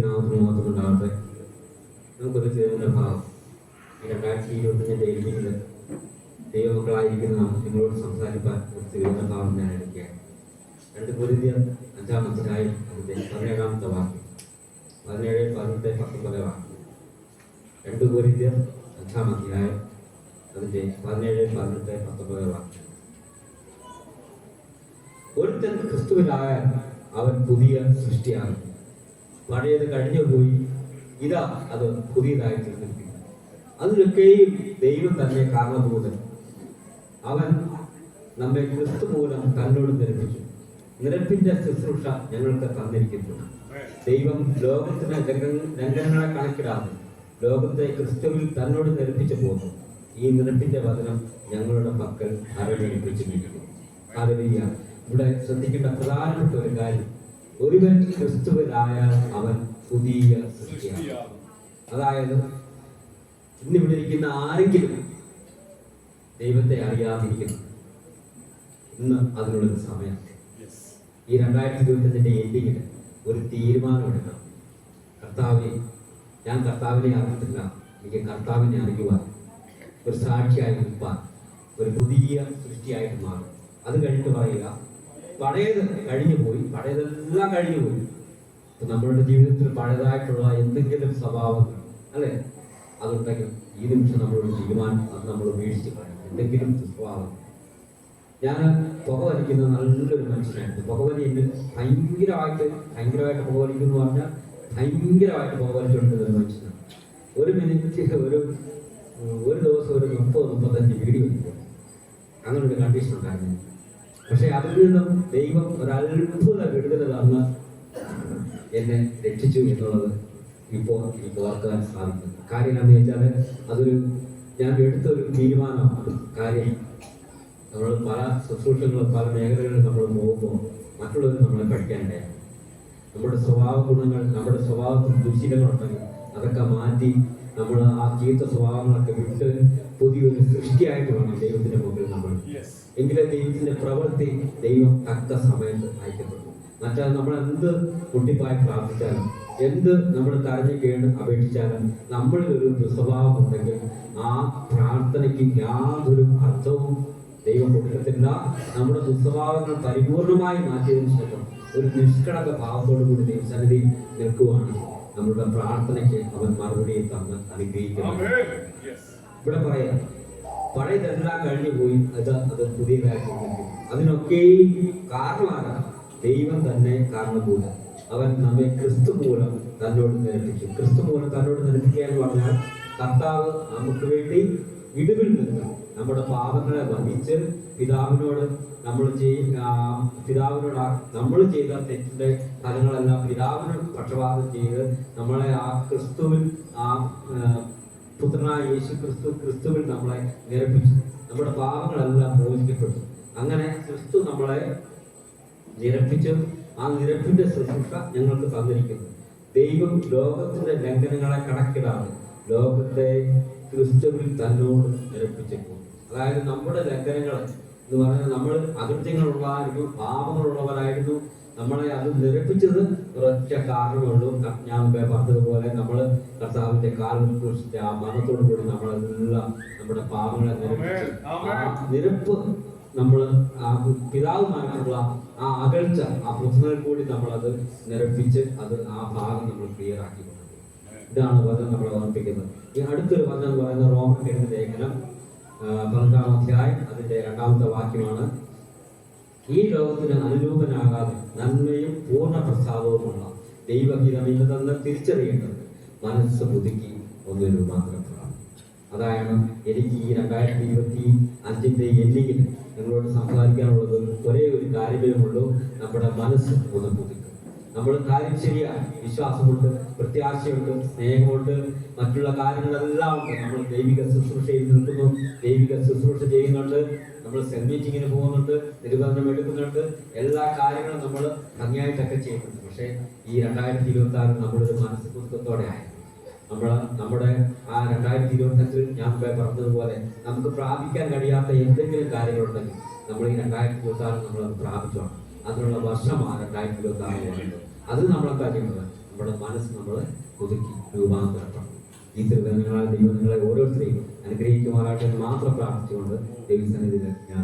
നാമത്തിന് മാത്രം ഉണ്ടാകട്ടെ. നമുക്കൊരു ദൈവത്തിൻ്റെ ഭാവം ഈ 2025 എഴുതിയിൽ ദൈവമക്കളായിരിക്കുന്ന നിങ്ങളോട് സംസാരിക്കാൻ ഒരു ദൈവത്തിൻ്റെ ഭാവം ഞാൻ എടുക്കുകയാണ്. 2 കൊരിന്ത്യർ 5-ാം അധ്യായം അതിൻ്റെ 17-ാമത്തെ വാക്യം, 17, 18, 19 വാക്യം. 2 കൊരിന്ത്യർ 5-ാം അധ്യായം അതിൻ്റെ 17, 18, 19 വാക്യം. ഒരുത്തൻ ക്രിസ്തുവിനായാൽ അവൻ പുതിയ സൃഷ്ടിയാണ്, പഴയത് കഴിഞ്ഞുപോയി, ഇതാ അത് പുതിയതായി തീർന്നിരിക്കുന്നു. അതിലൊക്കെയും ദൈവം തന്നെ കാരണഭൂതൻ. അവൻ നമ്മെ ക്രിസ്തു മൂലം തന്നോട് നിരപ്പിച്ചു. നിരപ്പിന്റെ ശുശ്രൂഷ ഞങ്ങൾക്ക് തന്നിരിക്കുന്നു. ദൈവം ലോകത്തിന് ലംഘനങ്ങളെ കണക്കിടാതെ ലോകത്തെ ക്രിസ്തുവിൽ തന്നോട് നിരപ്പിച്ചു പോകുന്നു. ഈ നിരപ്പിന്റെ വചനം ഞങ്ങളുടെ പക്കൽ അരവേൽപ്പിച്ചിരിക്കുന്നു. ഹല്ലേലൂയ. ഇവിടെ ശ്രദ്ധിക്കേണ്ട പ്രധാനപ്പെട്ട ഒരു കാര്യം, ഒരുവൻ ക്രിസ്തുവിലായാൽ അവൻ പുതിയ സൃഷ്ടിയാണ്. അതായത് ഇന്നിവിടെ ഇരിക്കുന്ന ആരെങ്കിലും ദൈവത്തെ അറിയാതിരിക്കുന്നു, ഇന്ന് അതിനുള്ളൊരു സമയം. ഈ 2025 എൻഡിങ്ങിൽ ഒരു തീരുമാനം എടുക്കണം. കർത്താവിനെ, ഞാൻ കർത്താവിനെ അറിഞ്ഞിട്ടില്ല, എനിക്ക് കർത്താവിനെ അറിയുവാൻ, ഒരു സാക്ഷിയായി നിൽപ്പാൻ, ഒരു പുതിയ സൃഷ്ടിയായിട്ട് മാറും. അത് കഴിഞ്ഞിട്ട് പറയുക, പഴയത് കഴിഞ്ഞു പോയി, പഴയതെല്ലാം കഴിഞ്ഞു പോയി. നമ്മളുടെ ജീവിതത്തിൽ പഴയതായിട്ടുള്ള എന്തെങ്കിലും സ്വഭാവങ്ങൾ അല്ലെ അതുണ്ടെങ്കിൽ ഈ നിമിഷം നമ്മളോട് തീരുമാനം അത് നമ്മൾ ഉപേക്ഷിച്ച് കളയണം. എന്തെങ്കിലും സ്വഭാവം. ഞാൻ പുക വലിക്കുന്ന നല്ലൊരു മനുഷ്യനായിരുന്നു. പുകവലി എന്നെ ഭയങ്കരമായിട്ട് പുകവലിക്കുന്നു എന്ന് പറഞ്ഞാൽ ഭയങ്കരമായിട്ട് പുകവലിച്ചുകൊണ്ടിരുന്ന ഒരു മനുഷ്യനാണ്. ഒരു മിനിറ്റ് ഒരു ദിവസം ഒരു 30-35 വീഡിയോ എടുക്കും. അങ്ങനെ ഒരു കണ്ടീഷൻ ഉണ്ടായിരുന്നു. പക്ഷെ അതിൽ നിന്നും ദൈവം ഒരത്ഭുത വിടുതൽ തന്ന് എന്നെ രക്ഷിച്ചു എന്നുള്ളത് ഇപ്പോൾ എനിക്ക് ഓർക്കാൻ സാധിക്കുന്നു. കാര്യം എന്താണെന്ന് വെച്ചാൽ അതൊരു ഞാൻ എടുത്തൊരു തീരുമാനമാണ്. കാര്യം നമ്മൾ പല ശുശ്രൂഷകളും പല മേഖലകളിലും നമ്മൾ പോകുമ്പോൾ മറ്റുള്ളവർ നമ്മളെ പഠിക്കാനിടയാണ്. നമ്മുടെ സ്വഭാവ ഗുണങ്ങൾ, നമ്മുടെ സ്വഭാവത്തിൽ ദുശീലങ്ങളുണ്ടെങ്കിൽ അതൊക്കെ മാറ്റി നമ്മൾ ആ ചീത്ത സ്വഭാവങ്ങളൊക്കെ വിട്ട് പുതിയൊരു സൃഷ്ടിയായിട്ട് വേണം ദൈവത്തിന്റെ മുമ്പിൽ നമ്മൾ. എങ്കിലും ദൈവത്തിന്റെ പ്രവൃത്തി ദൈവം തക്ക സമയത്ത് അയക്കപ്പെടും. മറ്റേ നമ്മൾ എന്ത് കുട്ടിപ്പായി പ്രാർത്ഥിച്ചാലും എന്ത് നമ്മൾ കരഞ്ഞു കേണ് അപേക്ഷിച്ചാലും നമ്മളിൽ ഒരു ദുസ്വഭാവം ഉണ്ടെങ്കിൽ ആ പ്രാർത്ഥനയ്ക്ക് യാതൊരു അർത്ഥവും ദൈവം കൊടുക്കത്തില്ല. നമ്മുടെ ദുസ്വഭാവങ്ങൾ പരിപൂർണമായി മാറ്റിയതിനു ശേഷം ഒരു നിഷ്കളങ്ക ഭാവത്തോടു കൂടി ദൈവസന്നിധിയിൽ നിൽക്കുവാണ് നമ്മുടെ പ്രാർത്ഥനയ്ക്ക് അവൻ മറുപടി തന്ന് അനുഗ്രഹിക്കുന്നത്. ഇവിടെ പറയാം, പഴയതെല്ലാം കഴിഞ്ഞു പോയി, അത് പുതിയതായിട്ട് അതിനൊക്കെ കാരണമാണ് ദൈവം തന്നെ കാരണഭൂതൻ. അവൻ നമ്മെ ക്രിസ്തു മൂലം തന്നോട് നിരപ്പിച്ചു. ക്രിസ്തു മൂലം തന്നോട് നിരപ്പിക്കുക എന്ന് പറഞ്ഞാൽ കർത്താവ് നമുക്ക് വേണ്ടി വിടുവിൽ നിന്ന് നമ്മുടെ പാപങ്ങളെ വഹിച്ച് പിതാവിനോട് നമ്മൾ ചെയ്ത തെറ്റിന്റെ ഫലങ്ങളെല്ലാം പിതാവിനോട് പക്ഷപാതം ചെയ്ത് നമ്മളെ ആ ക്രിസ്തുവിൽ, ആ പുത്രനായ യേശു ക്രിസ്തുവിൽ നമ്മളെ നിരപ്പിച്ചു. നമ്മുടെ പാപങ്ങളെല്ലാം മോചിക്കപ്പെട്ടു. അങ്ങനെ ക്രിസ്തു നമ്മളെ നിരപ്പിച്ചു. ആ നിരപ്പിന്റെ ശുശ്രൂഷ ഞങ്ങൾക്ക് തന്നിരിക്കുന്നു. ദൈവം ലോകത്തിന്റെ ലംഘനങ്ങളെ കണക്കിടാതെ ലോകത്തെ ക്രിസ്തുവിൽ തന്നോട് നിരപ്പിച്ചേക്കും. അതായത് നമ്മുടെ ലംഘനങ്ങൾ എന്ന് പറഞ്ഞാൽ നമ്മൾ അകൃത്യങ്ങളുള്ളവരായിരുന്നു, പാപങ്ങളുള്ളവരായിരുന്നു. നമ്മളെ അത് നിരപ്പിച്ചത് ഒരൊറ്റ കാരണമുള്ളൂ. ഞാൻ പറഞ്ഞതുപോലെ നമ്മൾ കർത്താവിന്റെ കാൽക്കുരിശിന്റെ ആ മരണത്തോടു കൂടി നമ്മളെല്ലാം നമ്മുടെ പാപങ്ങളെ നിരപ്പിച്ചു. ആ നിരപ്പ് നമ്മൾ ആ പിതാവുമായിട്ടുള്ള ആ അകൽച്ച, ആ പുത്രനിൽ കൂടി നമ്മളത് നിരപ്പിച്ച് അത് ആ ഭാഗം നമ്മൾ ക്ലിയർ ആക്കി കൊടുക്കും. ഇതാണ് വചനം നമ്മളെ ഓർമ്മിപ്പിക്കുന്നത്. ഈ അടുത്തൊരു വചനം എന്ന് പറയുന്നത് റോമൻ ലേഖനം 12-ാം അധ്യായം അതിന്റെ 2-ാമത്തെ വാക്യമാണ്. ഈ ലോകത്തിന് അനുരൂപനാകാതെ നന്മയും പൂർണ്ണ പ്രസാദവുമുള്ള ദൈവഹിതം ഇല്ലെന്ന് തിരിച്ചറിയേണ്ടത് മനസ്സ് പുതുക്കി ഒന്ന് രൂപാന്തരപ്പെടാം. അതായത് എനിക്ക് ഈ 2025 എൻഡിങ്ങിൽ നിങ്ങളോട് സംസാരിക്കാനുള്ളത് ഒരേ ഒരു കാര്യമേ ഉള്ളൂ. നമ്മുടെ മനസ്സ് ഒന്ന് പുതുക്കും. നമ്മൾ കാര്യം ശരിയാണ്, വിശ്വാസമുണ്ട്, പ്രത്യാശയുണ്ട്, സ്നേഹമുണ്ട്, മറ്റുള്ള കാര്യങ്ങളെല്ലാം ഉണ്ട്. നമ്മൾ ദൈവിക ശുശ്രൂഷയിൽ നിൽക്കുന്നു, ദൈവിക ശുശ്രൂഷ ചെയ്യുന്നുണ്ട്, നമ്മൾ സെന്റ് മീറ്റിങ്ങിന് പോകുന്നുണ്ട്, നിരുപകരണം എടുക്കുന്നുണ്ട്, എല്ലാ കാര്യങ്ങളും നമ്മൾ ഭംഗിയായിട്ടൊക്കെ ചെയ്യുന്നുണ്ട്. പക്ഷേ ഈ 2026 നമ്മളൊരു മനസ്സ് പുതുക്കത്തോടെ ആയിരുന്നു. നമ്മുടെ ആ 2025 ഞാൻ പറഞ്ഞതുപോലെ നമുക്ക് പ്രാപിക്കാൻ കഴിയാത്ത എന്തെങ്കിലും കാര്യങ്ങളുണ്ടെങ്കിൽ നമ്മൾ ഈ 2026 നമ്മളത് പ്രാപിച്ചോണം. അതിനുള്ള വർഷമാണ് 2026 അത് നമ്മളെന്താ ചെയ്യുന്നത്? നമ്മുടെ മനസ്സ് നമ്മൾ പുതുക്കി രൂപാന്തരപ്പെടണം. ഈ തിരുവനങ്ങളാൽ ദൈവം നിങ്ങളെ ഓരോരുത്തരെയും അനുഗ്രഹിക്കുമാറാട്ടെ എന്ന് മാത്രം പ്രാർത്ഥിച്ചുകൊണ്ട് ദൈവസന്നിധിയിൽ ഞാൻ